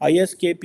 ISKP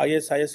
ISIS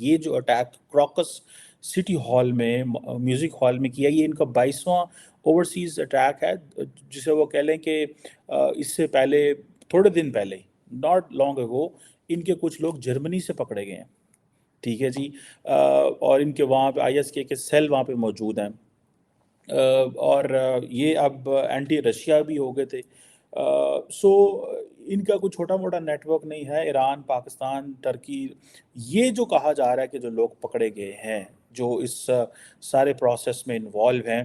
یہ جو attack cracks city hall میں میوزک ہال میں کیا، یہ ان کا 22واں اوورسیز اٹیک ہے، جسے وہ کہہ لیں کہ اس سے پہلے تھوڑے دن پہلے ناٹ لانگ اگو ان کے کچھ لوگ جرمنی سے پکڑے گئے ہیں، ٹھیک ہے جی، اور ان کے وہاں پہ IS کے سیل وہاں پہ موجود ہیں، اور یہ اب اینٹی رشیا بھی ہو گئے تھے. سو ان کا کوئی چھوٹا موٹا نیٹ ورک نہیں ہے. ایران، پاکستان، ترکی، یہ جو کہا جا رہا ہے کہ جو لوگ پکڑے گئے ہیں جو اس سارے پروسیس میں انوالو ہیں،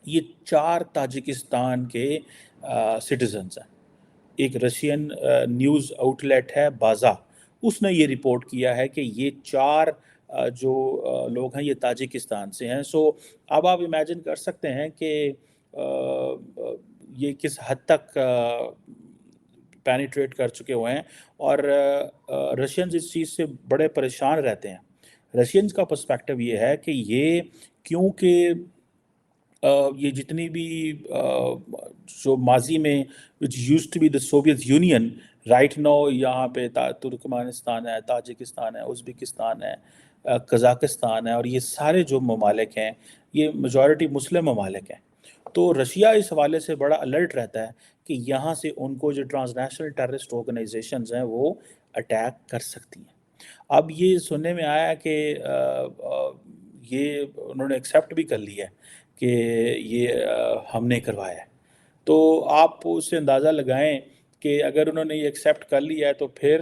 یہ 4 تاجکستان کے سٹیزنز ہیں. ایک رشین نیوز آؤٹ لیٹ ہے بازا، اس نے یہ رپورٹ کیا ہے کہ یہ 4 جو لوگ ہیں یہ تاجکستان سے ہیں. سو اب آپ امیجن کر سکتے ہیں کہ یہ کس حد تک پینیٹریٹ کر چکے ہوئے ہیں، اور رشینز اس چیز سے بڑے پریشان رہتے ہیں. رشینز کا پرسپیکٹو یہ ہے کہ یہ کیونکہ یہ جتنی بھی جو ماضی میں which used to be the Soviet Union right now یہاں پہ ترکمانستان ہے، تاجکستان ہے، ازبکستان ہے، قزاقستان ہے، اور یہ سارے جو ممالک ہیں یہ میجورٹی مسلم ممالک ہیں. تو رشیا اس حوالے سے بڑا الرٹ رہتا ہے کہ یہاں سے ان کو جو ٹرانسنیشنل ٹیررسٹ آرگنائزیشنز ہیں وہ اٹیک کر سکتی ہیں. اب یہ سننے میں آیا کہ یہ انہوں نے ایکسیپٹ بھی کر لیا ہے کہ یہ ہم نے کروایا ہے. تو آپ اس سے اندازہ لگائیں کہ اگر انہوں نے یہ ایکسیپٹ کر لیا ہے تو پھر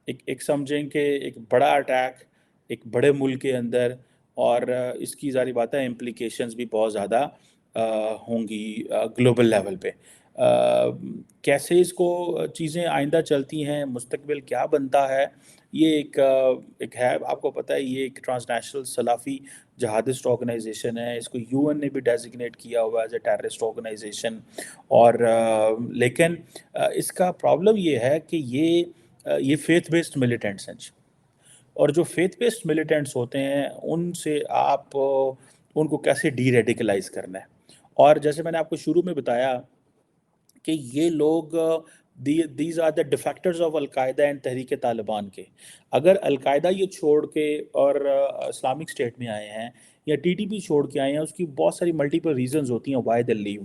ایک سمجھیں کہ ایک بڑا اٹیک ایک بڑے ملک کے اندر، اور اس کی ظاہری بات ہے امپلیکیشنز بھی بہت زیادہ ہوں گی گلوبل لیول پہ. کیسے اس کو چیزیں آئندہ چلتی ہیں، مستقبل کیا بنتا ہے، یہ ایک ہے. آپ کو پتہ ہے یہ ایک ٹرانسنیشنل سلافی جہادسٹ آرگنائزیشن ہے. اس کو UN نے بھی ڈیزگنیٹ کیا ہوا ایز اے ٹیررسٹ آرگنائزیشن. اور لیکن اس کا پرابلم یہ ہے کہ یہ فیتھ بیسڈ ملیٹنٹس ہیں، اور جو فیتھ بیسڈ ملیٹنٹس ہوتے ہیں ان سے آپ ان کو کیسے ڈی ریڈیکلائز کرنا ہے. اور جیسے میں نے آپ کو شروع میں بتایا کہ یہ لوگ these are the defectors of al Qaeda and Tehreek Taliban کے. اگر القاعدہ یہ چھوڑ کے اور اسلامک اسٹیٹ میں آئے ہیں یا TTP چھوڑ کے آئے ہیں، اس کی بہت ساری ملٹیپل ریزنز ہوتی ہیں why they leave.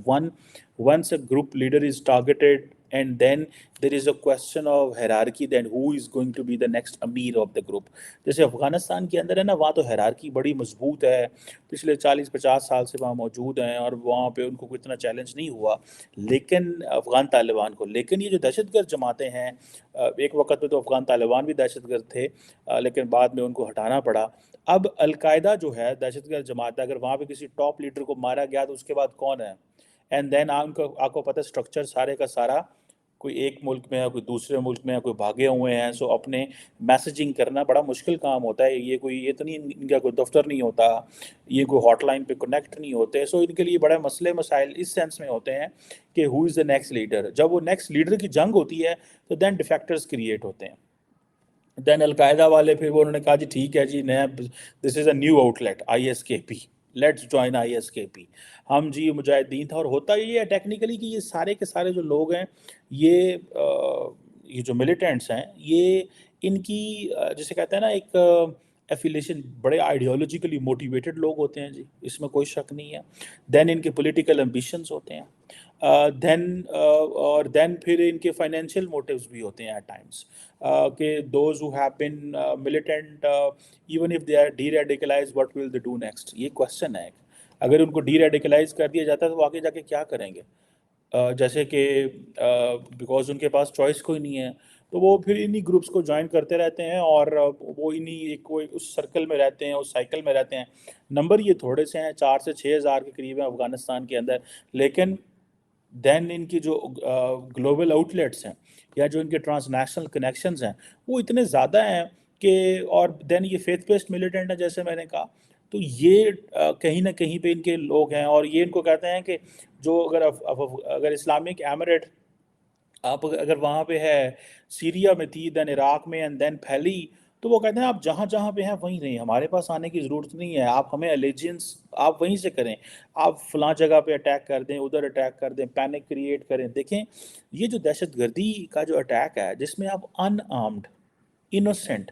once a group leader is targeted and then there is a question of hierarchy, then who is going to be the next Amir of the group. جیسے افغانستان کے اندر ہے نا، وہاں تو hierarchy بڑی مضبوط ہے، پچھلے 40-50 سال سے وہاں موجود ہیں، اور وہاں پہ ان کو کوئی اتنا چیلنج نہیں ہوا لیکن افغان طالبان کو. لیکن یہ جو دہشت گرد جماعتیں ہیں، ایک وقت میں تو افغان طالبان بھی دہشت گرد تھے لیکن بعد میں ان کو ہٹانا پڑا. اب القاعدہ جو ہے دہشت گرد جماعت ہے، اگر وہاں پہ کسی ٹاپ لیڈر کو مارا گیا تو اس کے بعد کون ہے؟ اینڈ دین آپ کو پتہ اسٹرکچر سارے کا سارا کوئی ایک ملک میں ہے، کوئی دوسرے ملک میں ہے، کوئی بھاگے ہوئے ہیں. سو اپنے میسیجنگ کرنا بڑا مشکل کام ہوتا ہے. یہ تو نہیں ان کا کوئی دفتر نہیں ہوتا، یہ کوئی ہاٹ لائن پہ کنیکٹ نہیں ہوتے. سو ان کے لیے بڑے مسئلے مسائل اس سینس میں ہوتے ہیں کہ ہو از دا نیکسٹ لیڈر. جب وہ نیکسٹ لیڈر کی جنگ ہوتی ہے تو دین ڈیفیکٹرز کریٹ ہوتے ہیں. دین القاعدہ والے پھر وہ انہوں نے کہا جی ٹھیک ہے جی، نیا دس از اے نیو آؤٹ لیٹ ISKP، لیٹس جوائن ISKP. ہم جی مجاہدین تھا. اور ہوتا یہ ہے ٹیکنیکلی کہ یہ سارے کے سارے جو لوگ ہیں یہ جو ملیٹنٹس ہیں، یہ ان کی جسے کہتے ہیں نا ایک ایفیلیشن، بڑے آئیڈیالوجیکلی موٹیویٹڈ لوگ ہوتے ہیں جی، اس میں کوئی شک نہیں ہے. دین ان کے پولیٹیکل امبیشنز ہوتے ہیں، دین پھر ان کے فائنینشیل موٹیوز بھی ہوتے ہیں ایٹ ٹائمس، کہ those who have been militant even if they R D radicalise what will they do next. یہ کوشچن ہے. اگر ان کو ڈی ریڈیکلائز کر دیا جاتا ہے تو وہ آگے جا کے کیا کریں گے؟ جیسے کہ بیکاز ان کے پاس چوائس کوئی نہیں ہے تو وہ پھر انہی گروپس کو جوائن کرتے رہتے ہیں، اور وہ انہی کوئی اس سرکل میں رہتے ہیں، اس سائیکل میں رہتے ہیں. نمبر یہ تھوڑے سے ہیں، 4 سے 6 ہزار کے قریب ہیں افغانستان کے اندر، لیکن دین ان کی جو گلوبل آؤٹ لیٹس ہیں یا جو ان کے ٹرانسنیشنل کنیکشنز ہیں وہ اتنے زیادہ ہیں کہ، اور دین یہ فیتھ بیسڈ ملیٹنٹ ہے جیسے میں نے کہا. تو یہ کہیں نہ کہیں پہ ان کے لوگ ہیں، اور یہ ان کو کہتے ہیں کہ جو اگر اسلامک ایمریٹ آپ اگر وہاں پہ ہے، سیریا میں تھی، دین عراق میں، اینڈ دین پھیلی، تو وہ کہتے ہیں آپ جہاں جہاں پہ ہیں وہیں رہیں، ہمارے پاس آنے کی ضرورت نہیں ہے، آپ ہمیں الیجنس آپ وہیں سے کریں، آپ فلاں جگہ پہ اٹیک کر دیں، ادھر اٹیک کر دیں، پینک کریٹ کریں. دیکھیں یہ جو دہشت گردی کا جو اٹیک ہے جس میں آپ unarmed innocent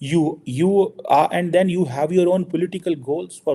you and then you have your own political goals for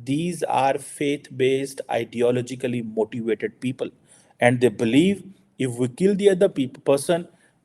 these are faith based ideologically motivated people and they believe if we kill the other person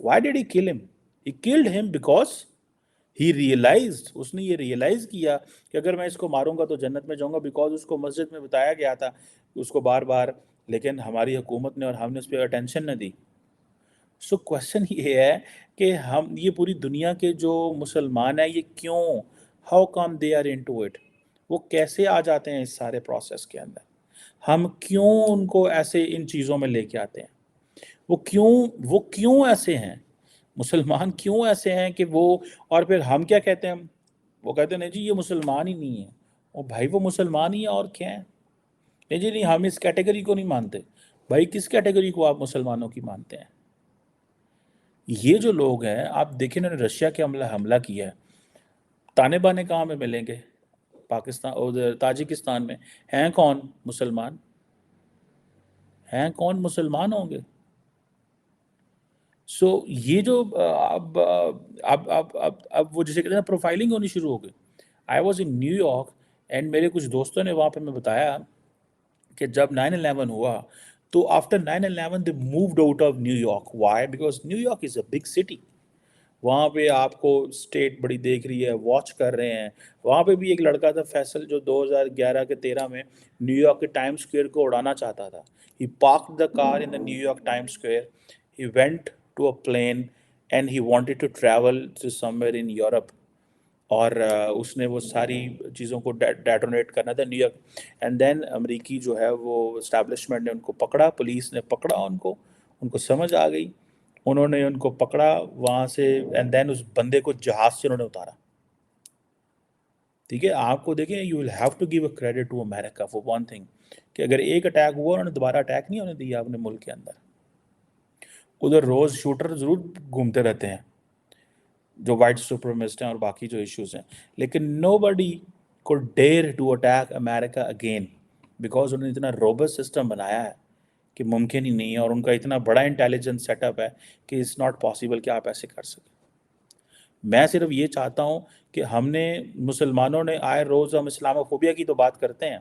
why did he kill him? He killed him because he realised, اس نے یہ realise کیا کہ اگر میں اس کو ماروں گا تو جنت میں جاؤں گا، بیکاز اس کو مسجد میں بتایا گیا تھا اس کو بار بار، لیکن ہماری حکومت نے اور ہم نے اس پہ اٹینشن نہ دی۔ سو کوشچن یہ ہے کہ ہم یہ پوری دنیا کے جو مسلمان ہیں یہ کیوں، how come they are into it, وہ کیسے آ جاتے ہیں اس سارے پروسیس کے اندر، ہم کیوں ان کو ایسے ان چیزوں میں لے کے آتے ہیں، وہ کیوں ایسے ہیں، مسلمان کیوں ایسے ہیں کہ وہ، اور پھر ہم کیا کہتے ہیں، وہ کہتے ہیں نہیں جی یہ مسلمان ہی نہیں ہے، او بھائی وہ مسلمان ہی ہے اور کیا ہے، نہیں جی نہیں ہم اس کیٹیگری کو نہیں مانتے، بھائی کس کیٹیگری کو آپ مسلمانوں کی مانتے ہیں؟ یہ جو لوگ ہیں آپ دیکھیں انہوں نے رشیا کے حملہ کیا ہے، تانے بانے کہاں میں ملیں گے؟ پاکستان ادھر تاجکستان میں ہیں کون مسلمان؟ ہیں کون مسلمان ہوں گے؟ سو یہ جو اب وہ جسے کہتے ہیں پروفائلنگ ہونی شروع ہو گئی۔ I was in new York and میرے کچھ دوستوں نے وہاں پہ میں بتایا کہ جب 9/11 ہوا تو after 9/11 they moved out of New York, why? Because New York is a big city, وہاں پہ آپ کو اسٹیٹ بڑی دیکھ رہی ہے، واچ کر رہے ہیں۔ وہاں پہ بھی ایک لڑکا تھا فیصل جو 2011 کے 13 میں نیو یارک کے ٹائم اسکوئر کو اڑانا چاہتا تھا۔ He parked the car in the New York Time Square, he went to a plane and he wanted to travel to somewhere in Europe, اور اس نے وہ ساری چیزوں کو ڈیٹونیٹ کرنا تھا نیو یارک، اینڈ دین امریکی جو ہے وہ اسٹیبلشمنٹ نے ان کو پکڑا، پولیس نے پکڑا ان کو سمجھ آ گئی، انہوں نے ان کو پکڑا وہاں سے، اینڈ دین اس بندے کو جہاز سے انہوں نے اتارا۔ ٹھیک ہے، آپ کو دیکھیں you will have to give a credit to America for one thing, کہ اگر ایک اٹیک ہوا انہوں نے دوبارہ اٹیک نہیں ہونے دیا اپنے ملک کے اندر۔ ادھر روز شوٹر ضرور گھومتے رہتے ہیں جو وائٹ سپرمسٹ ہیں اور باقی جو ایشوز ہیں، لیکن نو بڈی کو dare to attack America again, because انہوں نے اتنا روبسٹ سسٹم بنایا ہے کہ ممکن ہی نہیں ہے، اور ان کا اتنا بڑا انٹیلیجنس سیٹ اپ ہے کہ اٹس ناٹ پاسبل کہ آپ ایسے کر سکیں۔ میں صرف یہ چاہتا ہوں کہ ہم نے مسلمانوں نے آئے روز ہم اسلاموفوبیا کی تو بات کرتے ہیں،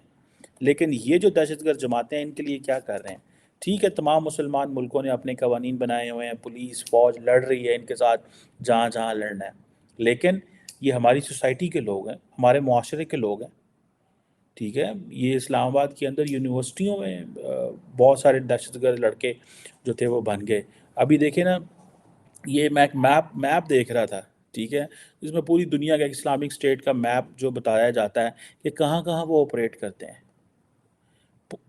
لیکن یہ جو دہشت گرد جماعتیں ہیں ان کے لیے کیا کر رہے ہیں؟ ٹھیک ہے تمام مسلمان ملکوں نے اپنے قوانین بنائے ہوئے ہیں، پولیس فوج لڑ رہی ہے ان کے ساتھ جہاں جہاں لڑنا ہے، لیکن یہ ہماری سوسائٹی کے لوگ ہیں، ہمارے معاشرے کے لوگ ہیں۔ ٹھیک ہے، یہ اسلام آباد کے اندر یونیورسٹیوں میں بہت سارے دہشت گرد لڑکے جو تھے وہ بن گئے۔ ابھی دیکھیں نا، یہ میں ایک میپ دیکھ رہا تھا، ٹھیک ہے، اس میں پوری دنیا کا ایک اسلامک اسٹیٹ کا میپ جو بتایا جاتا ہے کہ کہاں کہاں وہ آپریٹ کرتے ہیں۔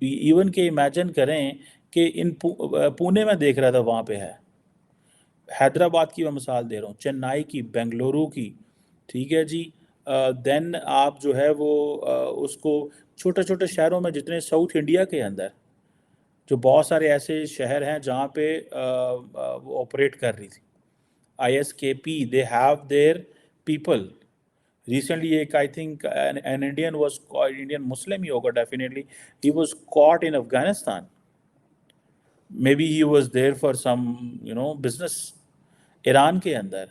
ایون کہ امیجن کریں کہ ان پونے میں دیکھ رہا تھا وہاں پہ ہے، حیدرآباد کی میں مثال دے رہا ہوں، چنائی کی، بنگلورو کی، ٹھیک ہے جی، دین آپ جو ہے وہ اس کو چھوٹے چھوٹے شہروں میں جتنے ساؤتھ انڈیا کے اندر جو بہت سارے ایسے شہر ہیں جہاں پہ وہ آپریٹ کر رہی تھی ISKP، they have their people. Recently ایک I think an Indian was caught, Indian Muslim ہی ہوگا definitely, he was caught in Afghanistan. Maybe he was there for some business. Iran کے اندر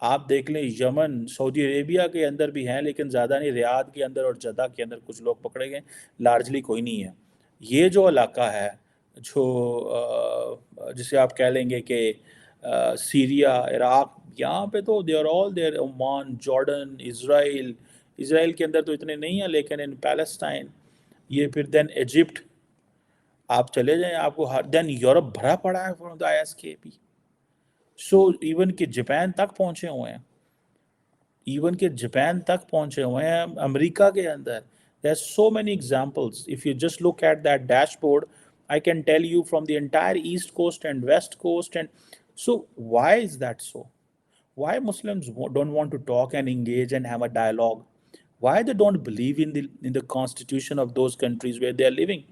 آپ دیکھ لیں، یمن، سعودی عربیہ کے اندر بھی ہیں لیکن زیادہ نہیں، ریاض کے اندر اور جدہ کے اندر کچھ لوگ پکڑے گئے، لارجلی کوئی نہیں ہے۔ یہ جو علاقہ ہے جو جسے آپ کہہ لیں گے کہ سیریا، عراق، یہاں پہ تو they are all there, Oman, Jordan, Israel کے اندر تو اتنے نہیں ہیں، لیکن ان پیلسٹائن، یہ پھر دین ایجپٹ، آپ چلے جائیں آپ کو دین یورپ بھرا پڑا ہے from the ISKP۔ So even کہ جاپان تک پہنچے ہوئے ہیں، ایون کہ جاپان تک پہنچے ہوئے ہیں، امریکہ کے اندر۔ There are so many examples. If you just look at that dashboard, I can tell you from the entire East Coast and West Coast. And so why is that so? Why Muslims don't want to talk and engage and have a dialogue? Why they don't believe in the constitution of those countries where they are living?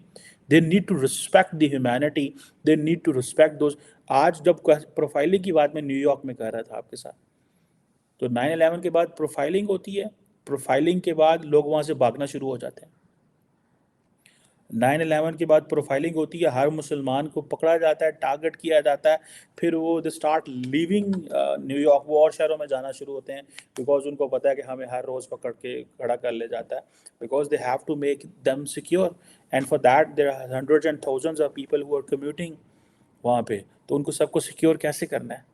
They need to respect the humanity. They need to respect those. آج جب profiling کی بات میں New York میں کہہ رہا تھا آپ کے ساتھ، تو 9/11 کے بعد پروفائلنگ ہوتی ہے، پروفائلنگ کے بعد لوگ وہاں سے بھاگنا شروع ہو جاتے ہیں۔ 9/11 کے بعد پروفائلنگ ہوتی ہے، ہر مسلمان کو پکڑا جاتا ہے، ٹارگٹ کیا جاتا ہے، پھر وہ they start leaving New York, وہ اور شہروں میں جانا شروع ہوتے ہیں، بیکاز ان کو پتہ ہے کہ ہمیں ہر روز پکڑ کے کھڑا کر لے جاتا ہے، because they have to make them secure, and for that there are hundreds and thousands of people who are commuting وہاں پہ، تو ان کو سب کو سیکیور کیسے کرنا ہے؟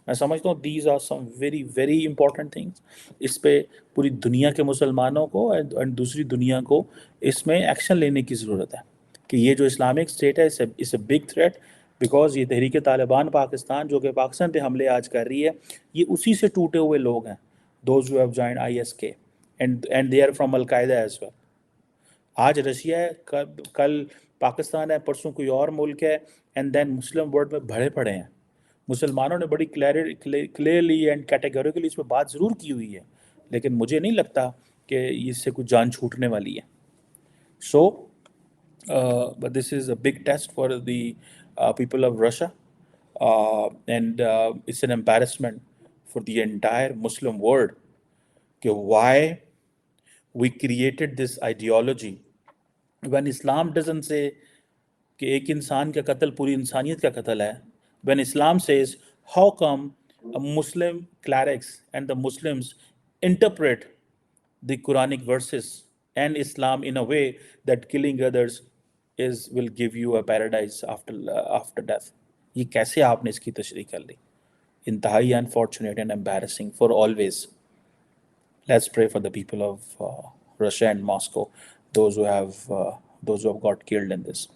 میں سمجھتا ہوں these are some very very important things. اس پہ پوری دنیا کے مسلمانوں کو اینڈ دوسری دنیا کو اس میں ایکشن لینے کی ضرورت ہے کہ یہ جو اسلامک اسٹیٹ ہے اس اے بگ تھریٹ. بیکاز یہ تحریک طالبان پاکستان جو کہ پاکستان پہ حملے آج کر رہی ہے، یہ اسی سے ٹوٹے ہوئے لوگ ہیں. Those who have joined ISK and they are from Al Qaeda as well. آج رشیا ہے، کل پاکستان ہے، پرسوں کوئی اور ملک ہے، اینڈ دین مسلم ورلڈ میں بھرے پڑے ہیں. مسلمانوں نے بڑی کلیئرلی اینڈ کیٹیگوریکلی اس پہ بات ضرور کی ہوئی ہے، لیکن مجھے نہیں لگتا کہ اس سے کچھ جان چھوٹنے والی ہے. سو but this is a big test for the people of Russia, and it's an embarrassment for the entire Muslim world. Why we created this ideology when Islam doesn't say کہ ایک انسان کا قتل پوری انسانیت کا قتل ہے. when Islam says how come Muslim clerics and the Muslims interpret the Quranic verses and Islam in a way that killing others will give you a paradise after death. یہ کیسے آپ نے اس کی تشریح کر لی؟ انتہائی unfortunate and embarrassing for always. Let's pray for the people of Russia and Moscow, those who have got killed in this.